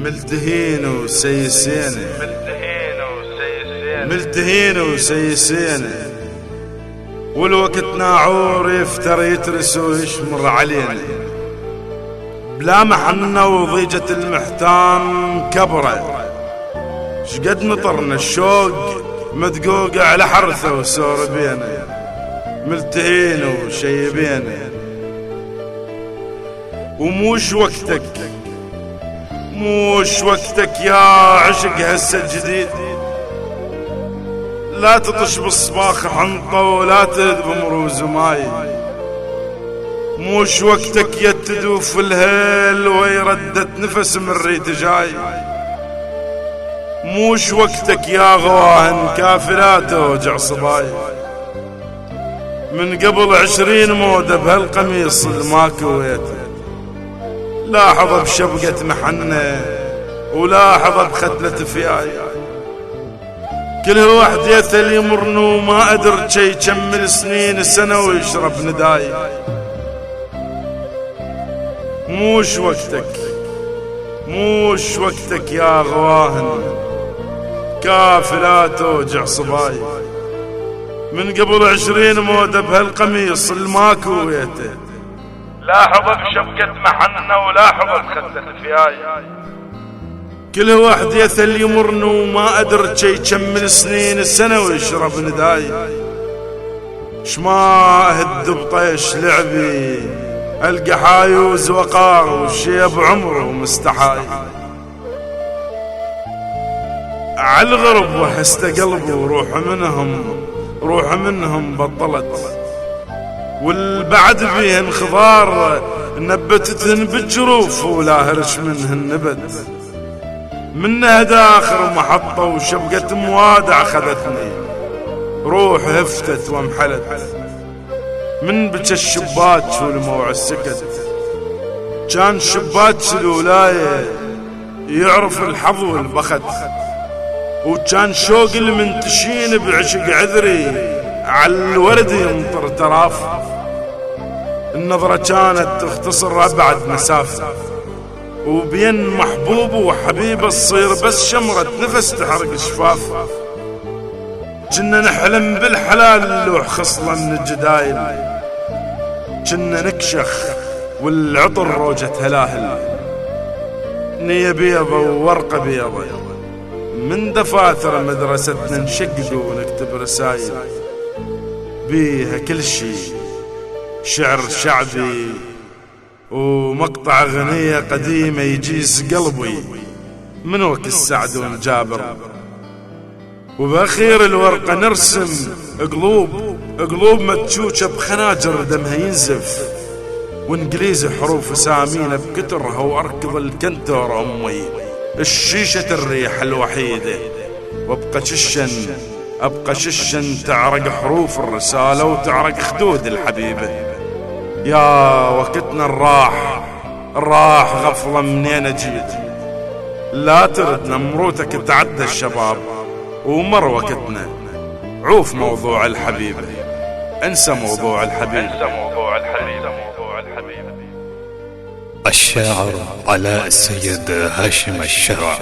ملتهين وسيسينه ملتهين وسيسينه، والوقت ناعور يفتر يترس ويشمر علينا، بلا محنة وضيجة المحتام كبره، شقد نطرنا الشوق مدقوق على حرثه وسور بينا، ملتهين وشيبينا. وموش وقتك موش وقتك يا عشق هسه الجديد، لا تطش بالصباخ حنطة ولا تذب مروز ماي، موش وقتك يا تدوف الهيل ويردت نفس من ريت جاي، موش وقتك يا غواهن كافلات وجع صباي، من قبل 20 مودة بهالقميص الما كويته، لاحظ بشبقة محنة ولاحظ بختلة فياي، كل واحد يتل يمرنو ما أدر شي يكمل سنين السنة ويشرب نداي، موش وقتك موش وقتك يا غواهن كافلات وجع صباي، من قبل 20 مودة بهالقميص الما كويته، لاحظ بشبكة محنة ولاحظ بختلة فياي، كل واحد يثل يمرن وما أدر شي يكمل سنين السنة ويشرب نداي، شما أهد بطيش لعبي ألقى حايوز وقار وشيب عمره مستحاي، عالغرب وحست قلبي وروح منهم بطلت، والبعد فيهن خضار نبتتهن بالجروف ولا هرش منهن نبت، منها داخر محطة وشبقة موادع خذتني، روح هفتت وامحلت، من بك الشباك والموع السكت، كان شباك الولاية يعرف الحظ والبخت، وكان شوق المنتشين بعشق عذري على الورد يمطر تراف، النظرة كانت تختصر أبعد مسافة، وبين محبوب وحبيبه تصير بس شمرة نفس تحرق شفاف، كنا نحلم بالحلال اللوح خصلة من الجدايل، كنا نكشخ والعطر روجة هلاهل، نية بيضة وورقة بيضة، من دفاتر مدرستنا نشقق ونكتب رسايل، بيها كل شي شعر شعبي ومقطع أغنية قديمة يجيس قلبي من وقت السعد ونجابر، وبأخير الورقة نرسم قلوب متشوشة بخناجر دمها ينزف، وانجليزي حروف سامينة بكترها، واركض الكنتور امي الشيشة الريح الوحيدة، ابقى ششن تعرق حروف الرسالة وتعرق خدود الحبيبة، يا وقتنا الراح غفلة منين جيت، لا تردنا مروتك تعدى الشباب ومر وقتنا، عوف موضوع الحبيبة، انسى موضوع الحبيب. الشاعر علاء السيد هاشم الشرع.